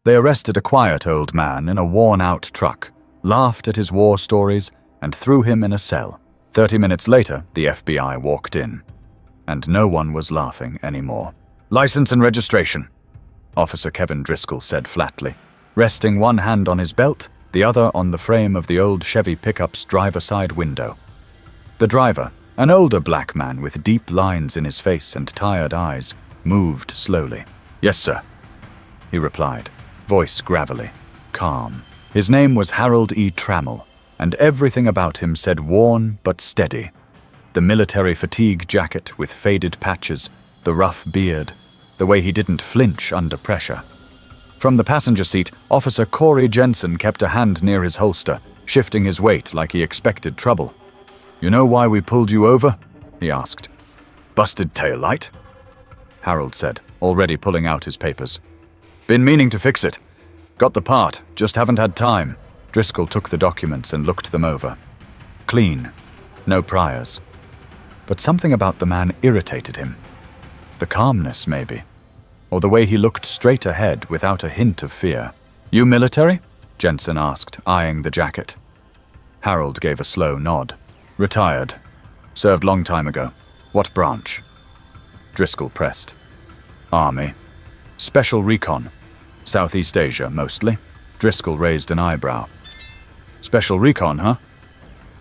They arrested a quiet old man in a worn-out truck, laughed at his war stories, and threw him in a cell. 30 minutes later, the FBI walked in. And no one was laughing anymore. "License and registration," Officer Kevin Driscoll said flatly, resting one hand on his belt, the other on the frame of the old Chevy pickup's driver-side window. The driver, an older black man with deep lines in his face and tired eyes, moved slowly. "Yes, sir," he replied, voice gravelly, calm. His name was Harold E. Trammell, and everything about him said worn but steady. The military fatigue jacket with faded patches, the rough beard, the way he didn't flinch under pressure. From the passenger seat, Officer Corey Jensen kept a hand near his holster, shifting his weight like he expected trouble. "You know why we pulled you over?" he asked. "Busted taillight," Harold said, already pulling out his papers. "Been meaning to fix it. Got the part, just haven't had time." Driscoll took the documents and looked them over. Clean, no priors. But something about the man irritated him. The calmness, maybe. Or the way he looked straight ahead without a hint of fear. "You military?" Jensen asked, eyeing the jacket. Harold gave a slow nod. "Retired. Served long time ago. What branch?" Driscoll pressed. "Army. Special recon. Southeast Asia, mostly." Driscoll raised an eyebrow. "Special recon, huh?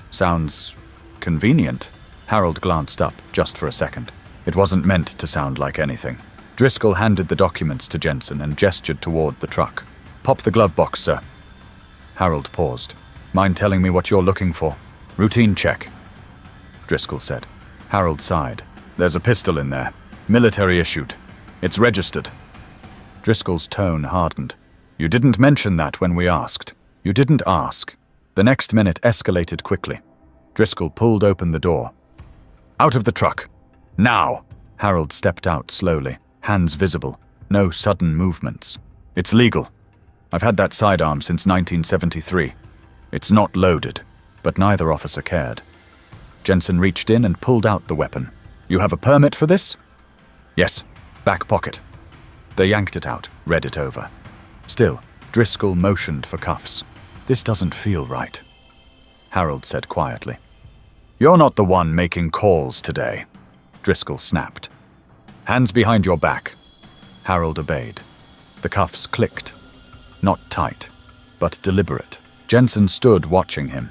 Sounds convenient." Harold glanced up, just for a second. It wasn't meant to sound like anything. Driscoll handed the documents to Jensen and gestured toward the truck. "Pop the glove box, sir." Harold paused. "Mind telling me what you're looking for?" "Routine check," Driscoll said. Harold sighed. "There's a pistol in there. Military issued. It's registered." Driscoll's tone hardened. "You didn't mention that when we asked." "You didn't ask." The next minute escalated quickly. Driscoll pulled open the door. "Out of the truck. Now!" Harold stepped out slowly, hands visible, no sudden movements. "It's legal. I've had that sidearm since 1973. It's not loaded." But neither officer cared. Jensen reached in and pulled out the weapon. "You have a permit for this?" "Yes. Back pocket." They yanked it out, read it over. Still, Driscoll motioned for cuffs. "This doesn't feel right," Harold said quietly. "You're not the one making calls today," Driscoll snapped. "Hands behind your back." Harold obeyed. The cuffs clicked. Not tight, but deliberate. Jensen stood watching him,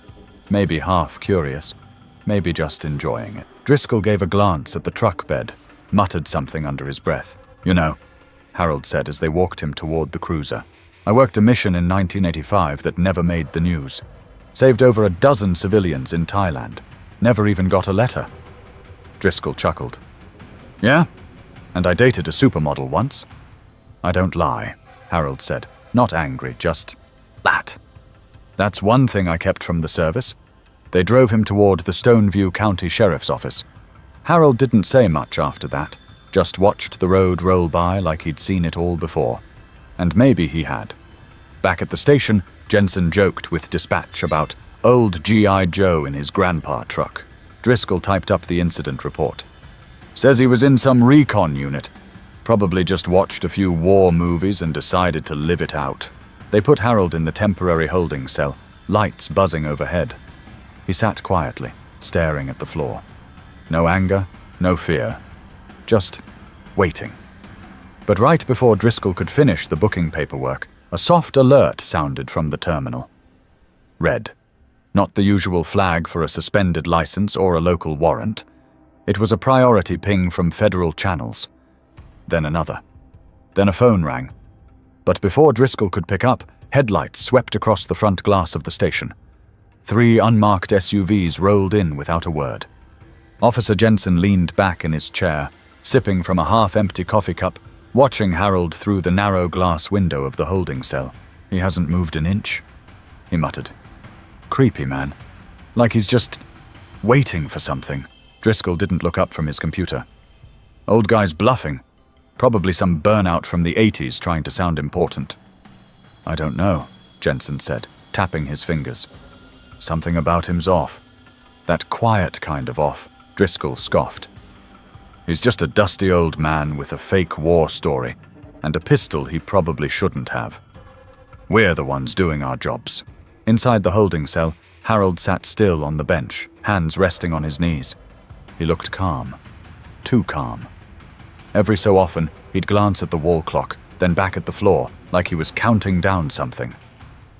maybe half curious, maybe just enjoying it. Driscoll gave a glance at the truck bed, muttered something under his breath. "You know," Harold said as they walked him toward the cruiser, "I worked a mission in 1985 that never made the news. Saved over a dozen civilians in Thailand. Never even got a letter." Driscoll chuckled. "Yeah? And I dated a supermodel once." "I don't lie," Harold said, not angry, just flat. "That's one thing I kept from the service." They drove him toward the Stoneview County Sheriff's Office. Harold didn't say much after that, just watched the road roll by like he'd seen it all before. And maybe he had. Back at the station, Jensen joked with dispatch about old G.I. Joe in his grandpa truck. Driscoll typed up the incident report. "Says he was in some recon unit. Probably just watched a few war movies and decided to live it out." They put Harold in the temporary holding cell, lights buzzing overhead. He sat quietly, staring at the floor. No anger, no fear. Just waiting. But right before Driscoll could finish the booking paperwork, a soft alert sounded from the terminal. Red. Not the usual flag for a suspended license or a local warrant. It was a priority ping from federal channels. Then another. Then a phone rang. But before Driscoll could pick up, headlights swept across the front glass of the station. 3 unmarked SUVs rolled in without a word. Officer Jensen leaned back in his chair, sipping from a half-empty coffee cup, watching Harold through the narrow glass window of the holding cell. "He hasn't moved an inch," he muttered. "Creepy, man. Like he's just waiting for something." Driscoll didn't look up from his computer. "Old guy's bluffing. Probably some burnout from the 80s trying to sound important." "I don't know," Jensen said, tapping his fingers. "Something about him's off. That quiet kind of off," Driscoll scoffed. "He's just a dusty old man with a fake war story, and a pistol he probably shouldn't have." We're the ones doing our jobs. Inside the holding cell, Harold sat still on the bench, hands resting on his knees. He looked calm. Too calm. Every so often, he'd glance at the wall clock, then back at the floor, like he was counting down something.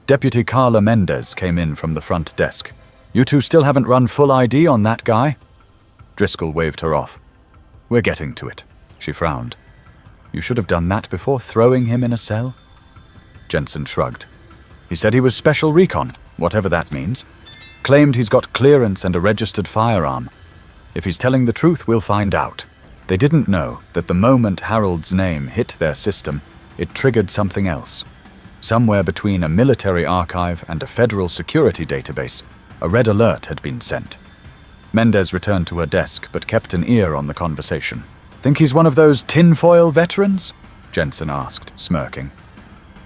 Deputy Carla Mendez came in from the front desk. "You two still haven't run full ID on that guy?" Driscoll waved her off. "We're getting to it." She frowned. "You should have done that before throwing him in a cell." Jensen shrugged. "He said he was special recon, whatever that means. Claimed he's got clearance and a registered firearm. If he's telling the truth, we'll find out." They didn't know that the moment Harold's name hit their system, it triggered something else. Somewhere between a military archive and a federal security database, a red alert had been sent. Mendez returned to her desk but kept an ear on the conversation. "Think he's one of those tinfoil veterans?" Jensen asked, smirking.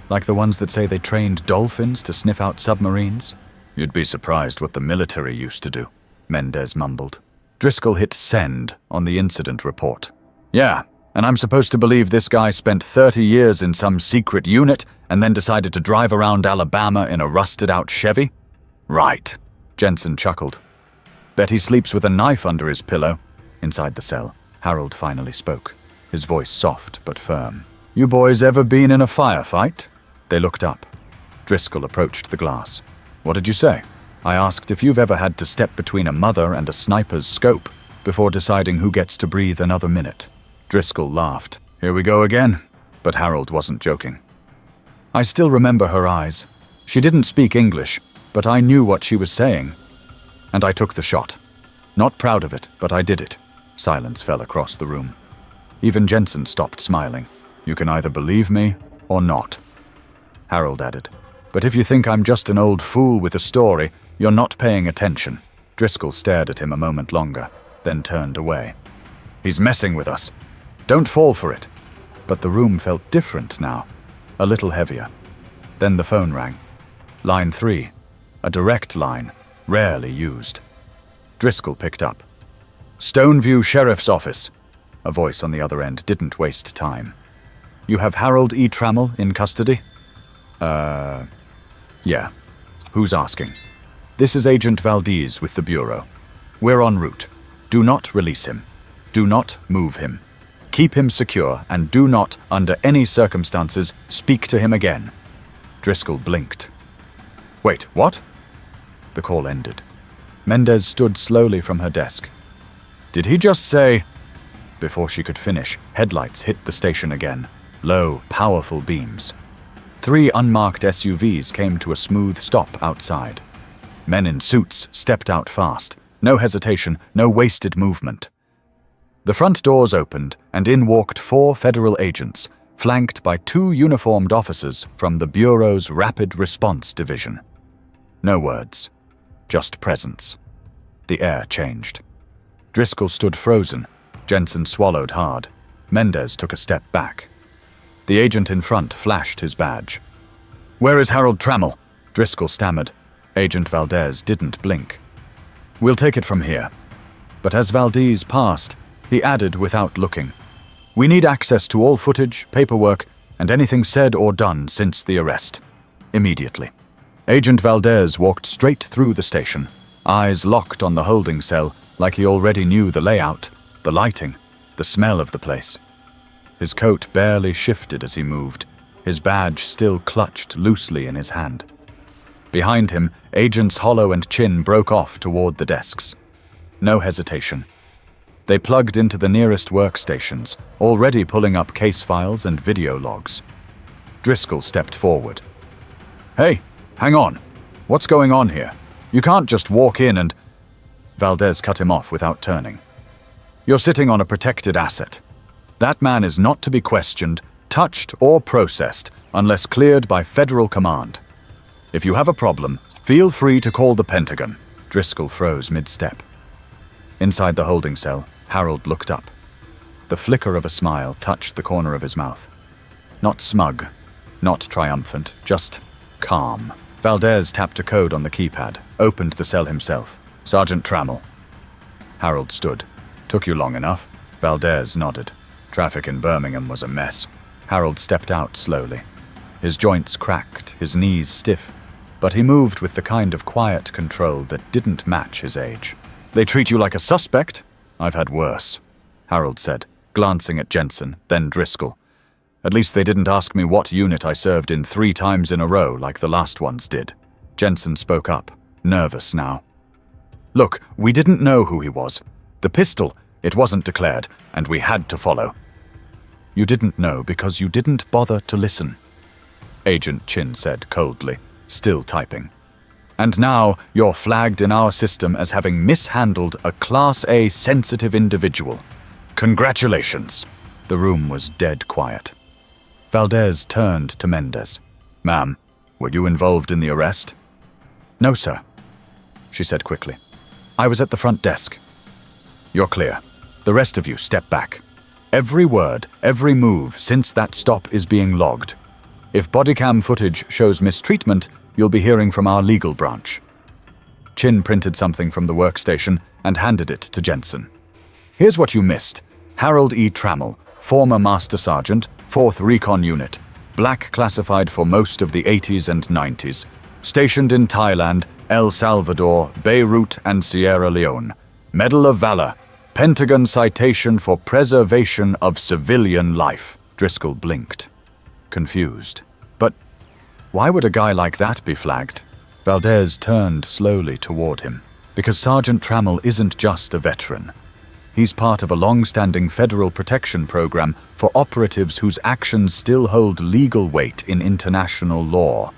"Like the ones that say they trained dolphins to sniff out submarines?" "You'd be surprised what the military used to do," Mendez mumbled. Driscoll hit send on the incident report. "Yeah, and I'm supposed to believe this guy spent 30 years in some secret unit and then decided to drive around Alabama in a rusted-out Chevy?" "Right," Jensen chuckled. "Bet he sleeps with a knife under his pillow." Inside the cell, Harold finally spoke, his voice soft but firm. "You boys ever been in a firefight?" They looked up. Driscoll approached the glass. "What did you say?" "I asked if you've ever had to step between a mother and a sniper's scope before deciding who gets to breathe another minute." Driscoll laughed. "Here we go again." But Harold wasn't joking. "I still remember her eyes. She didn't speak English, but I knew what she was saying. And I took the shot. Not proud of it, but I did it." Silence fell across the room. Even Jensen stopped smiling. "You can either believe me or not." Harold added, "But if you think I'm just an old fool with a story, you're not paying attention." Driscoll stared at him a moment longer, then turned away. "He's messing with us. Don't fall for it." But the room felt different now, a little heavier. Then the phone rang. Line 3, a direct line, rarely used. Driscoll picked up. "Stoneview Sheriff's Office." A voice on the other end didn't waste time. "You have Harold E. Trammell in custody?" Yeah. Who's asking?" "This is Agent Valdez with the Bureau. We're en route. Do not release him. Do not move him. Keep him secure and do not, under any circumstances, speak to him again." Driscoll blinked. "Wait, what?" The call ended. Mendez stood slowly from her desk. "Did he just say—" Before she could finish, headlights hit the station again. Low, powerful beams. 3 unmarked SUVs came to a smooth stop outside. Men in suits stepped out fast. No hesitation, no wasted movement. The front doors opened, and in walked 4 federal agents, flanked by 2 uniformed officers from the Bureau's Rapid Response Division. No words, just presence. The air changed. Driscoll stood frozen. Jensen swallowed hard. Mendez took a step back. The agent in front flashed his badge. "Where is Harold Trammell?" Driscoll stammered. Agent Valdez didn't blink. "We'll take it from here." But as Valdez passed, he added without looking, "We need access to all footage, paperwork, and anything said or done since the arrest. Immediately." Agent Valdez walked straight through the station, eyes locked on the holding cell like he already knew the layout, the lighting, the smell of the place. His coat barely shifted as he moved, his badge still clutched loosely in his hand. Behind him, Agents Hollow and Chin broke off toward the desks. No hesitation. They plugged into the nearest workstations, already pulling up case files and video logs. Driscoll stepped forward. "Hey, hang on. What's going on here? You can't just walk in and—" Valdez cut him off without turning. "You're sitting on a protected asset. That man is not to be questioned, touched, or processed unless cleared by federal command. If you have a problem, feel free to call the Pentagon." Driscoll froze mid-step. Inside the holding cell, Harold looked up. The flicker of a smile touched the corner of his mouth. Not smug, not triumphant, just calm. Valdez tapped a code on the keypad, opened the cell himself. "Sergeant Trammell." Harold stood. "Took you long enough?" Valdez nodded. "Traffic in Birmingham was a mess." Harold stepped out slowly. His joints cracked, his knees stiff, but he moved with the kind of quiet control that didn't match his age. "They treat you like a suspect? I've had worse," Harold said, glancing at Jensen, then Driscoll. "At least they didn't ask me what unit I served in 3 times in a row like the last ones did." Jensen spoke up, nervous now. "Look, we didn't know who he was. The pistol, it wasn't declared, and we had to follow." "You didn't know because you didn't bother to listen," Agent Chin said coldly, still typing. "And now you're flagged in our system as having mishandled a Class A sensitive individual. Congratulations." The room was dead quiet. Valdez turned to Mendez. "Ma'am, were you involved in the arrest?" "No, sir," she said quickly. "I was at the front desk." "You're clear. The rest of you step back. Every word, every move since that stop is being logged. If bodycam footage shows mistreatment, you'll be hearing from our legal branch." Chin printed something from the workstation and handed it to Jensen. "Here's what you missed. Harold E. Trammell, former Master Sergeant, 4th Recon Unit, black classified for most of the 80s and 90s, stationed in Thailand, El Salvador, Beirut, and Sierra Leone. Medal of Valor, Pentagon citation for preservation of civilian life." Driscoll blinked, confused. "But why would a guy like that be flagged?" Valdez turned slowly toward him. "Because Sergeant Trammell isn't just a veteran. He's part of a long-standing federal protection program for operatives whose actions still hold legal weight in international law.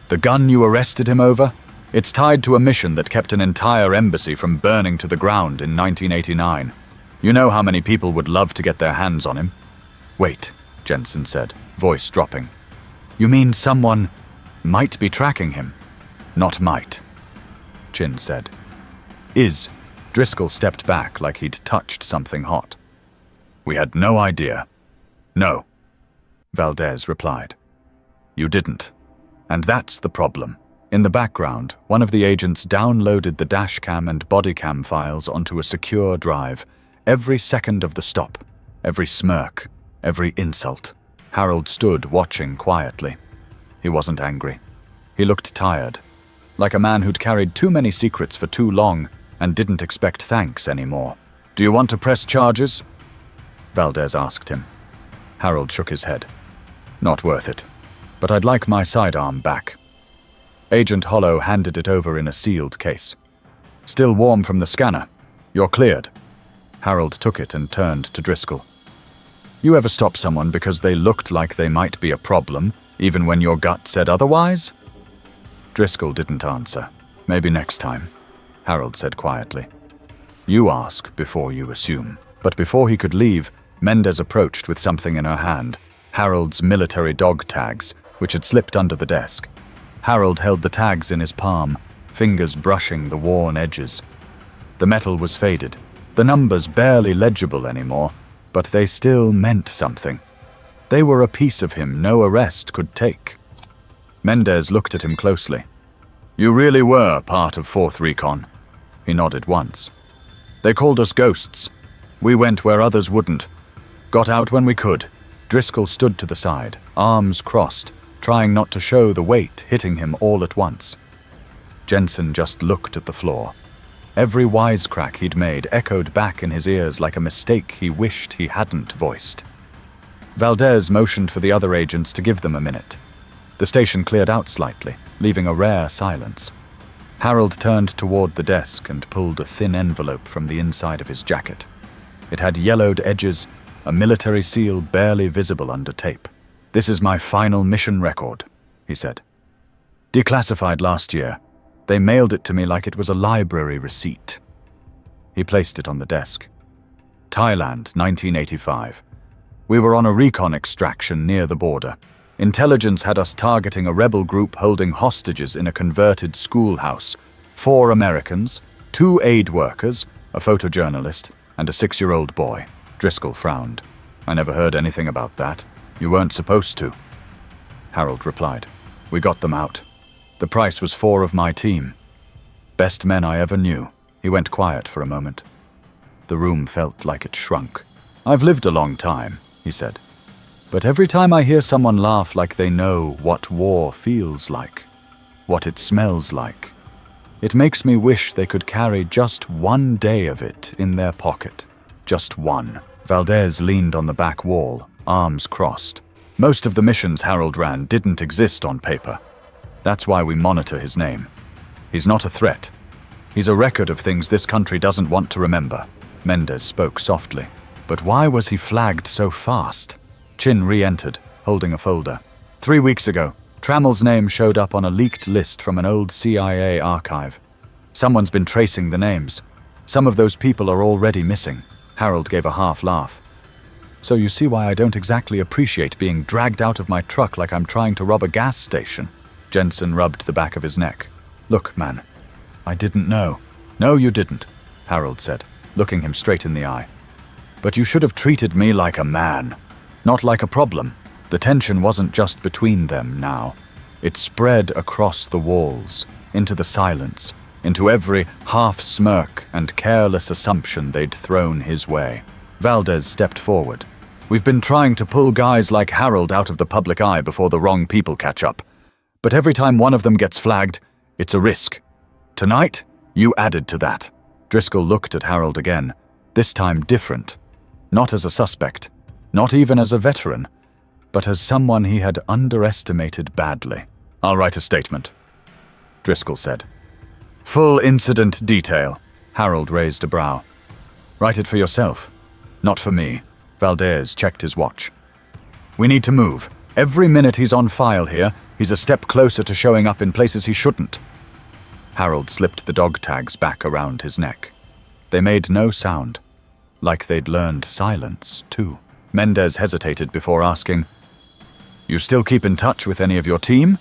The gun you arrested him over? It's tied to a mission that kept an entire embassy from burning to the ground in 1989. You know how many people would love to get their hands on him." "Wait," Jensen said, voice dropping. "You mean someone might be tracking him?" "Not might," Chin said. "Is." Driscoll stepped back like he'd touched something hot. "We had no idea." "No," Valdez replied. "You didn't. And that's the problem." In the background, one of the agents downloaded the dashcam and bodycam files onto a secure drive. Every second of the stop, every smirk, every insult. Harold stood watching quietly. He wasn't angry. He looked tired, like a man who'd carried too many secrets for too long and didn't expect thanks anymore. "Do you want to press charges?" Valdez asked him. Harold shook his head. "Not worth it, but I'd like my sidearm back." Agent Hollow handed it over in a sealed case. "Still warm from the scanner. You're cleared." Harold took it and turned to Driscoll. "You ever stop someone because they looked like they might be a problem, even when your gut said otherwise?" Driscoll didn't answer. "Maybe next time," Harold said quietly. "You ask before you assume." But before he could leave, Mendez approached with something in her hand, Harold's military dog tags, which had slipped under the desk. Harold held the tags in his palm, fingers brushing the worn edges. The metal was faded, the numbers barely legible anymore, but they still meant something. They were a piece of him no arrest could take. Mendez looked at him closely. "You really were part of 4th Recon." He nodded once. "They called us ghosts. We went where others wouldn't. Got out when we could." Driscoll stood to the side, arms crossed, trying not to show the weight hitting him all at once. Jensen just looked at the floor. Every wisecrack he'd made echoed back in his ears like a mistake he wished he hadn't voiced. Valdez motioned for the other agents to give them a minute. The station cleared out slightly, leaving a rare silence. Harold turned toward the desk and pulled a thin envelope from the inside of his jacket. It had yellowed edges, a military seal barely visible under tape. "This is my final mission record," he said. "Declassified last year. They mailed it to me like it was a library receipt." He placed it on the desk. "Thailand, 1985. We were on a recon extraction near the border. Intelligence had us targeting a rebel group holding hostages in a converted schoolhouse. 4 Americans, 2 aid workers, a photojournalist, and a 6-year-old boy." Driscoll frowned. "I never heard anything about that. You weren't supposed to." Harold replied. "We got them out. The price was 4 of my team. Best men I ever knew." He went quiet for a moment. The room felt like it shrunk. "I've lived a long time," he said. But every time I hear someone laugh like they know what war feels like, what it smells like, it makes me wish they could carry just one day of it in their pocket. Just one. Valdez leaned on the back wall, arms crossed. Most of the missions Harold ran didn't exist on paper. That's why we monitor his name. He's not a threat. He's a record of things this country doesn't want to remember. Mendez spoke softly. But why was he flagged so fast? Chin re-entered, holding a folder. 3 weeks ago, Trammell's name showed up on a leaked list from an old CIA archive. Someone's been tracing the names. Some of those people are already missing. Harold gave a half laugh. So you see why I don't exactly appreciate being dragged out of my truck like I'm trying to rob a gas station. Jensen rubbed the back of his neck. Look, man, I didn't know. No, you didn't, Harold said, looking him straight in the eye. But you should have treated me like a man, not like a problem. The tension wasn't just between them now. It spread across the walls, into the silence, into every half-smirk and careless assumption they'd thrown his way. Valdez stepped forward. We've been trying to pull guys like Harold out of the public eye before the wrong people catch up. But every time one of them gets flagged, it's a risk. Tonight, you added to that. Driscoll looked at Harold again, this time different. Not as a suspect, not even as a veteran, but as someone he had underestimated badly. I'll write a statement, Driscoll said. Full incident detail. Harold raised a brow. Write it for yourself, not for me. Valdez checked his watch. We need to move. Every minute he's on file here, he's a step closer to showing up in places he shouldn't. Harold slipped the dog tags back around his neck. They made no sound, like they'd learned silence, too. Mendez hesitated before asking, You still keep in touch with any of your team?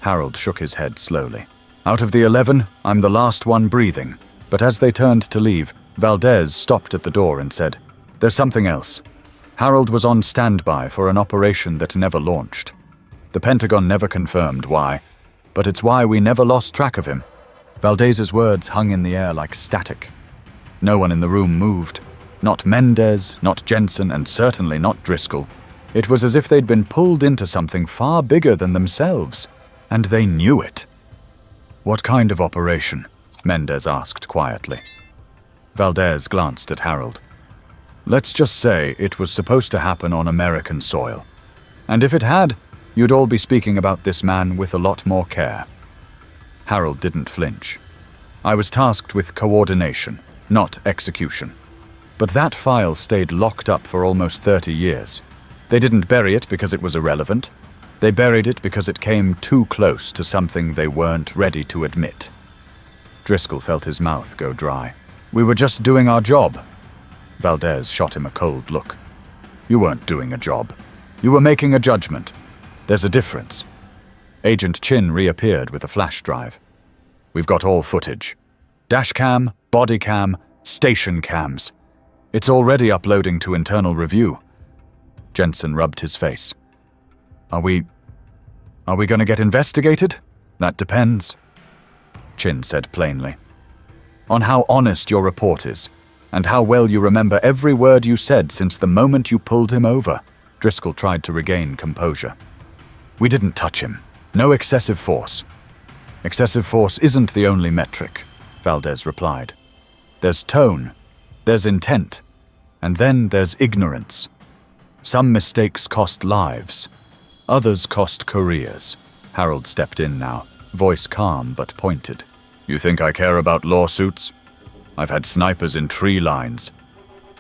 Harold shook his head slowly. Out of the 11, I'm the last one breathing. But as they turned to leave, Valdez stopped at the door and said, There's something else. Harold was on standby for an operation that never launched. The Pentagon never confirmed why, but it's why we never lost track of him. Valdez's words hung in the air like static. No one in the room moved. Not Mendez, not Jensen, and certainly not Driscoll. It was as if they'd been pulled into something far bigger than themselves, and they knew it. What kind of operation? Mendez asked quietly. Valdez glanced at Harold. Let's just say it was supposed to happen on American soil. And if it had, you'd all be speaking about this man with a lot more care. Harold didn't flinch. I was tasked with coordination, not execution. But that file stayed locked up for almost 30 years. They didn't bury it because it was irrelevant. They buried it because it came too close to something they weren't ready to admit. Driscoll felt his mouth go dry. We were just doing our job. Valdez shot him a cold look. You weren't doing a job. You were making a judgment. There's a difference. Agent Chin reappeared with a flash drive. We've got all footage. Dashcam, body cam, station cams. It's already uploading to internal review. Jensen rubbed his face. Are we going to get investigated? That depends, Chin said plainly. On how honest your report is, and how well you remember every word you said since the moment you pulled him over. Driscoll tried to regain composure. We didn't touch him. No excessive force. Excessive force isn't the only metric, Valdez replied. There's tone, there's intent, and then there's ignorance. Some mistakes cost lives. Others cost careers. Harold stepped in now, voice calm but pointed. You think I care about lawsuits? I've had snipers in tree lines.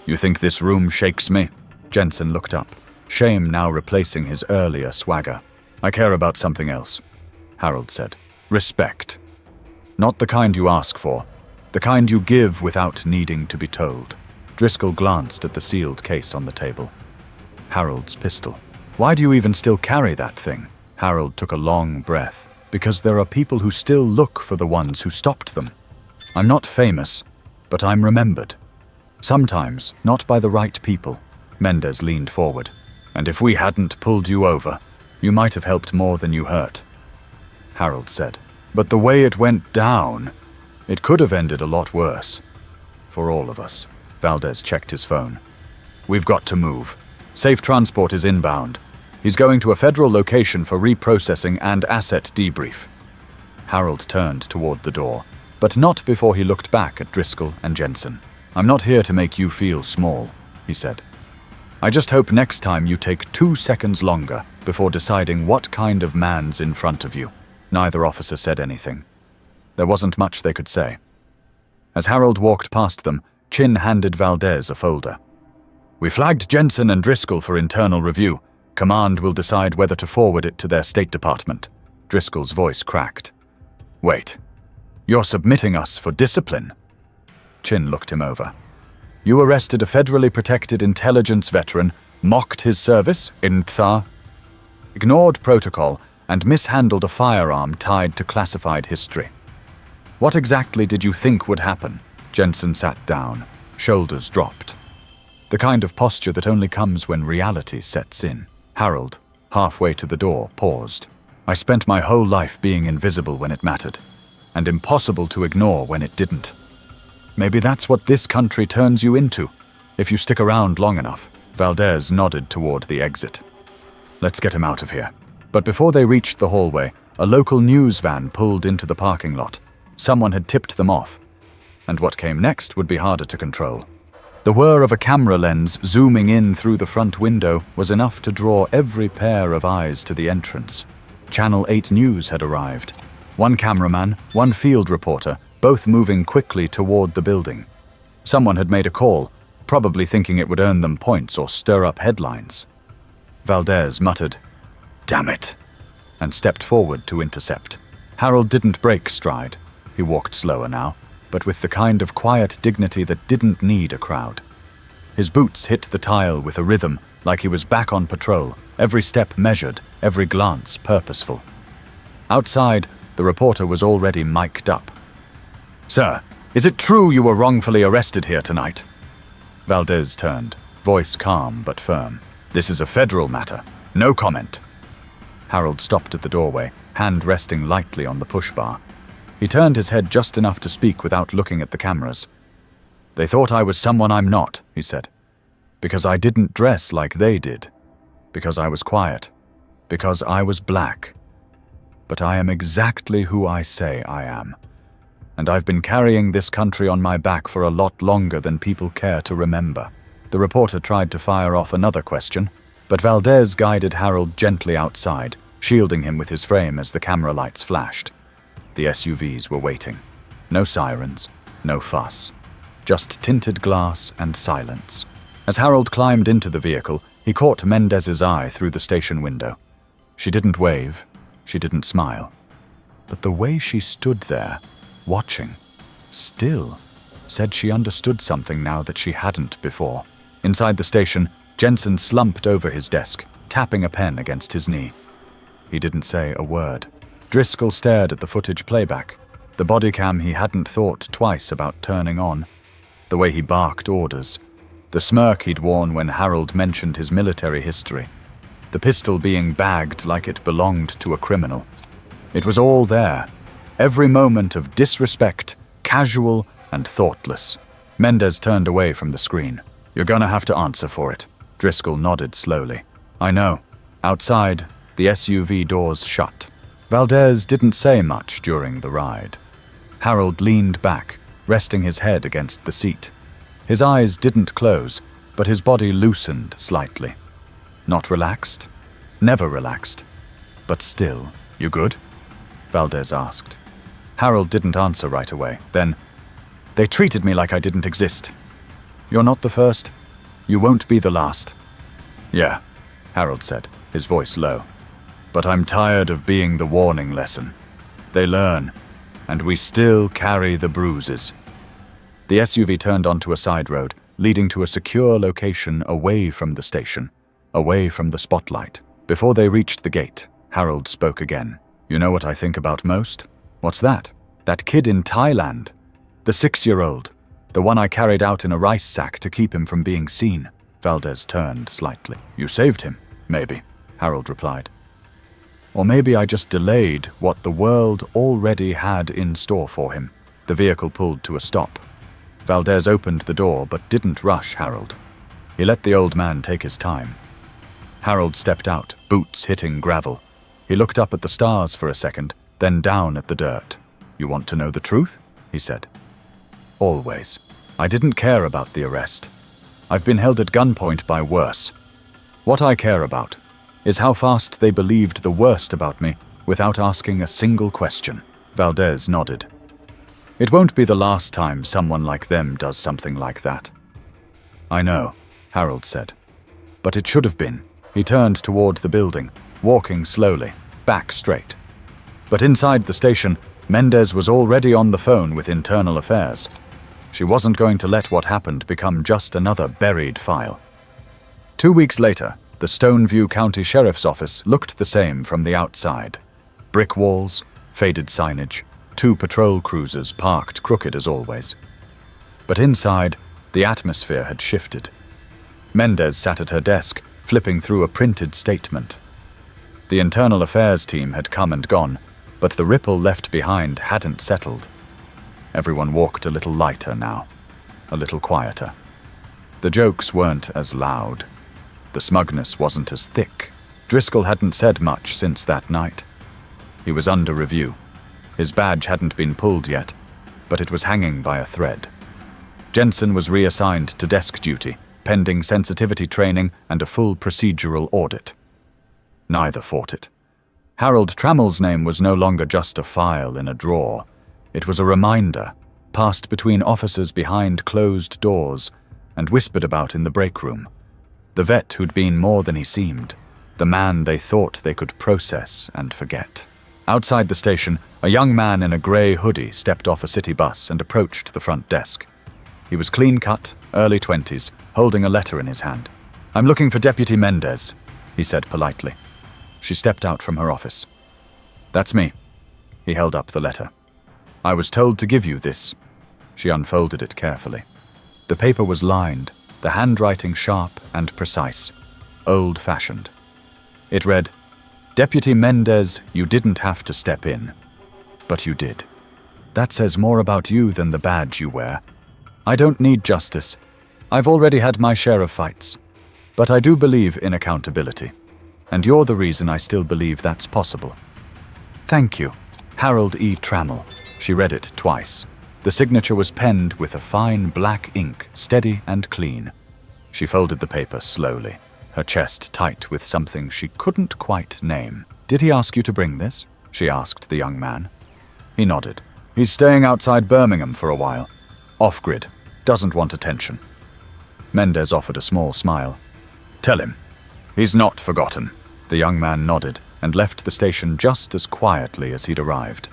You think this room shakes me? Jensen looked up, shame now replacing his earlier swagger. I care about something else, Harold said. Respect. Not the kind you ask for, the kind you give without needing to be told. Driscoll glanced at the sealed case on the table. Harold's pistol. Why do you even still carry that thing? Harold took a long breath. Because there are people who still look for the ones who stopped them. I'm not famous, but I'm remembered. Sometimes not by the right people. Mendez leaned forward. And if we hadn't pulled you over, you might have helped more than you hurt, Harold said. But the way it went down, it could have ended a lot worse. For all of us. Valdez checked his phone. We've got to move. Safe transport is inbound. He's going to a federal location for reprocessing and asset debrief. Harold turned toward the door, but not before he looked back at Driscoll and Jensen. I'm not here to make you feel small, he said. I just hope next time you take 2 seconds longer before deciding what kind of man's in front of you. Neither officer said anything. There wasn't much they could say. As Harold walked past them, Chin handed Valdez a folder. We flagged Jensen and Driscoll for internal review. Command will decide whether to forward it to their State Department. Driscoll's voice cracked. Wait, you're submitting us for discipline? Chin looked him over. You arrested a federally protected intelligence veteran, mocked his service, ignored protocol, and mishandled a firearm tied to classified history. What exactly did you think would happen? Jensen sat down, shoulders dropped. The kind of posture that only comes when reality sets in. Harold, halfway to the door, paused. I spent my whole life being invisible when it mattered, and impossible to ignore when it didn't. Maybe that's what this country turns you into, if you stick around long enough. Valdez nodded toward the exit. Let's get him out of here. But before they reached the hallway, a local news van pulled into the parking lot. Someone had tipped them off, and what came next would be harder to control. The whir of a camera lens zooming in through the front window was enough to draw every pair of eyes to the entrance. Channel 8 News had arrived. One cameraman, one field reporter, both moving quickly toward the building. Someone had made a call, probably thinking it would earn them points or stir up headlines. Valdez muttered, "Damn it," and stepped forward to intercept. Harold didn't break stride. He walked slower now, but with the kind of quiet dignity that didn't need a crowd. His boots hit the tile with a rhythm, like he was back on patrol, every step measured, every glance purposeful. Outside, the reporter was already mic'd up. Sir, is it true you were wrongfully arrested here tonight? Valdez turned, voice calm but firm. This is a federal matter. No comment. Harold stopped at the doorway, hand resting lightly on the push bar. He turned his head just enough to speak without looking at the cameras. They thought I was someone I'm not, he said. Because I didn't dress like they did. Because I was quiet. Because I was black. But I am exactly who I say I am. And I've been carrying this country on my back for a lot longer than people care to remember. The reporter tried to fire off another question, but Valdez guided Harold gently outside, shielding him with his frame as the camera lights flashed. The SUVs were waiting. No sirens, no fuss. Just tinted glass and silence. As Harold climbed into the vehicle, he caught Mendez's eye through the station window. She didn't wave, she didn't smile. But the way she stood there, watching, still, said she understood something now that she hadn't before. Inside the station, Jensen slumped over his desk, tapping a pen against his knee. He didn't say a word. Driscoll stared at the footage playback, the body cam he hadn't thought twice about turning on, the way he barked orders, the smirk he'd worn when Harold mentioned his military history, the pistol being bagged like it belonged to a criminal. It was all there. Every moment of disrespect, casual and thoughtless. Mendez turned away from the screen. You're gonna have to answer for it. Driscoll nodded slowly. I know. Outside, the SUV doors shut. Valdez didn't say much during the ride. Harold leaned back, resting his head against the seat. His eyes didn't close, but his body loosened slightly. Not relaxed? Never relaxed. But still, you good? Valdez asked. Harold didn't answer right away. Then, they treated me like I didn't exist. You're not the first. You won't be the last. Yeah, Harold said, his voice low. But I'm tired of being the warning lesson. They learn, and we still carry the bruises. The SUV turned onto a side road, leading to a secure location away from the station, away from the spotlight. Before they reached the gate, Harold spoke again. You know what I think about most? What's that? That kid in Thailand. The 6-year-old. The one I carried out in a rice sack to keep him from being seen. Valdez turned slightly. You saved him, maybe, Harold replied. Or maybe I just delayed what the world already had in store for him. The vehicle pulled to a stop. Valdez opened the door but didn't rush Harold. He let the old man take his time. Harold stepped out, boots hitting gravel. He looked up at the stars for a second, then down at the dirt. "You want to know the truth?" he said. "Always. I didn't care about the arrest. I've been held at gunpoint by worse. What I care about is how fast they believed the worst about me without asking a single question." Valdez nodded. "It won't be the last time someone like them does something like that." "I know," Harold said. "But it should have been." He turned toward the building, walking slowly, back straight. But inside the station, Mendez was already on the phone with Internal Affairs. She wasn't going to let what happened become just another buried file. 2 weeks later, the Stoneview County Sheriff's Office looked the same from the outside. Brick walls, faded signage, 2 patrol cruisers parked crooked as always. But inside, the atmosphere had shifted. Mendez sat at her desk, flipping through a printed statement. The Internal Affairs team had come and gone, but the ripple left behind hadn't settled. Everyone walked a little lighter now, a little quieter. The jokes weren't as loud. The smugness wasn't as thick. Driscoll hadn't said much since that night. He was under review. His badge hadn't been pulled yet, but it was hanging by a thread. Jensen was reassigned to desk duty, pending sensitivity training and a full procedural audit. Neither fought it. Harold Trammell's name was no longer just a file in a drawer. It was a reminder, passed between officers behind closed doors and whispered about in the break room. The vet who'd been more than he seemed, the man they thought they could process and forget. Outside the station, a young man in a grey hoodie stepped off a city bus and approached the front desk. He was clean-cut, early 20s, holding a letter in his hand. "I'm looking for Deputy Mendez," he said politely. She stepped out from her office. "That's me." He held up the letter. "I was told to give you this." She unfolded it carefully. The paper was lined, the handwriting sharp and precise, old-fashioned. It read, "Deputy Mendez, you didn't have to step in, but you did. That says more about you than the badge you wear. I don't need justice. I've already had my share of fights. But I do believe in accountability. And you're the reason I still believe that's possible. Thank you, Harold E. Trammell." She read it twice. The signature was penned with a fine black ink, steady and clean. She folded the paper slowly, her chest tight with something she couldn't quite name. "Did he ask you to bring this?" she asked the young man. He nodded. "He's staying outside Birmingham for a while. Off-grid. Doesn't want attention." Mendez offered a small smile. "Tell him. He's not forgotten." The young man nodded and left the station just as quietly as he'd arrived.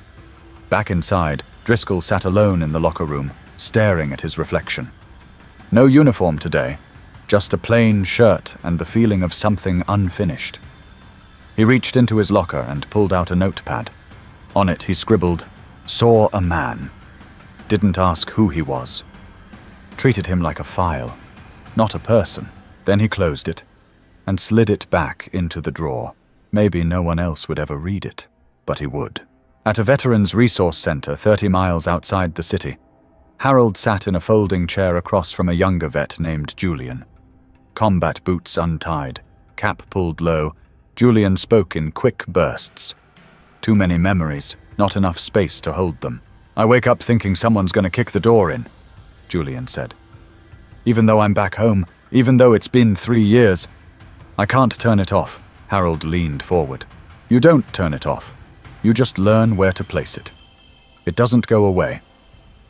Back inside, Driscoll sat alone in the locker room, staring at his reflection. No uniform today, just a plain shirt and the feeling of something unfinished. He reached into his locker and pulled out a notepad. On it he scribbled, "Saw a man." Didn't ask who he was. Treated him like a file, not a person. Then he closed it and slid it back into the drawer. Maybe no one else would ever read it, but he would. At a Veterans Resource Center 30 miles outside the city, Harold sat in a folding chair across from a younger vet named Julian. Combat boots untied, cap pulled low, Julian spoke in quick bursts. Too many memories, not enough space to hold them. "I wake up thinking someone's going to kick the door in," Julian said. "Even though I'm back home, even though it's been 3 years, I can't turn it off." Harold leaned forward. "You don't turn it off. You just learn where to place it. It doesn't go away.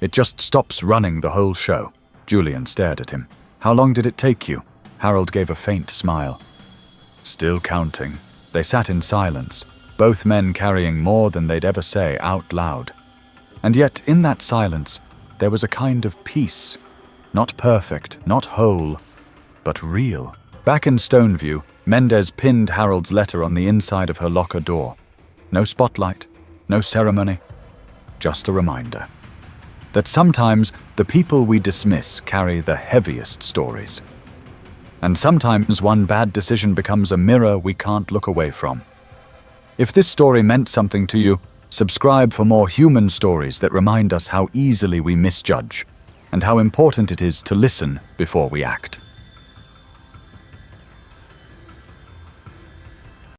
It just stops running the whole show." Julian stared at him. "How long did it take you?" Harold gave a faint smile. Still counting. They sat in silence, both men carrying more than they'd ever say out loud. And yet, in that silence, there was a kind of peace. Not perfect, not whole, but real. Back in Stoneview, Mendez pinned Harold's letter on the inside of her locker door. No spotlight, no ceremony, just a reminder that sometimes the people we dismiss carry the heaviest stories. And sometimes one bad decision becomes a mirror we can't look away from. If this story meant something to you, subscribe for more human stories that remind us how easily we misjudge and how important it is to listen before we act.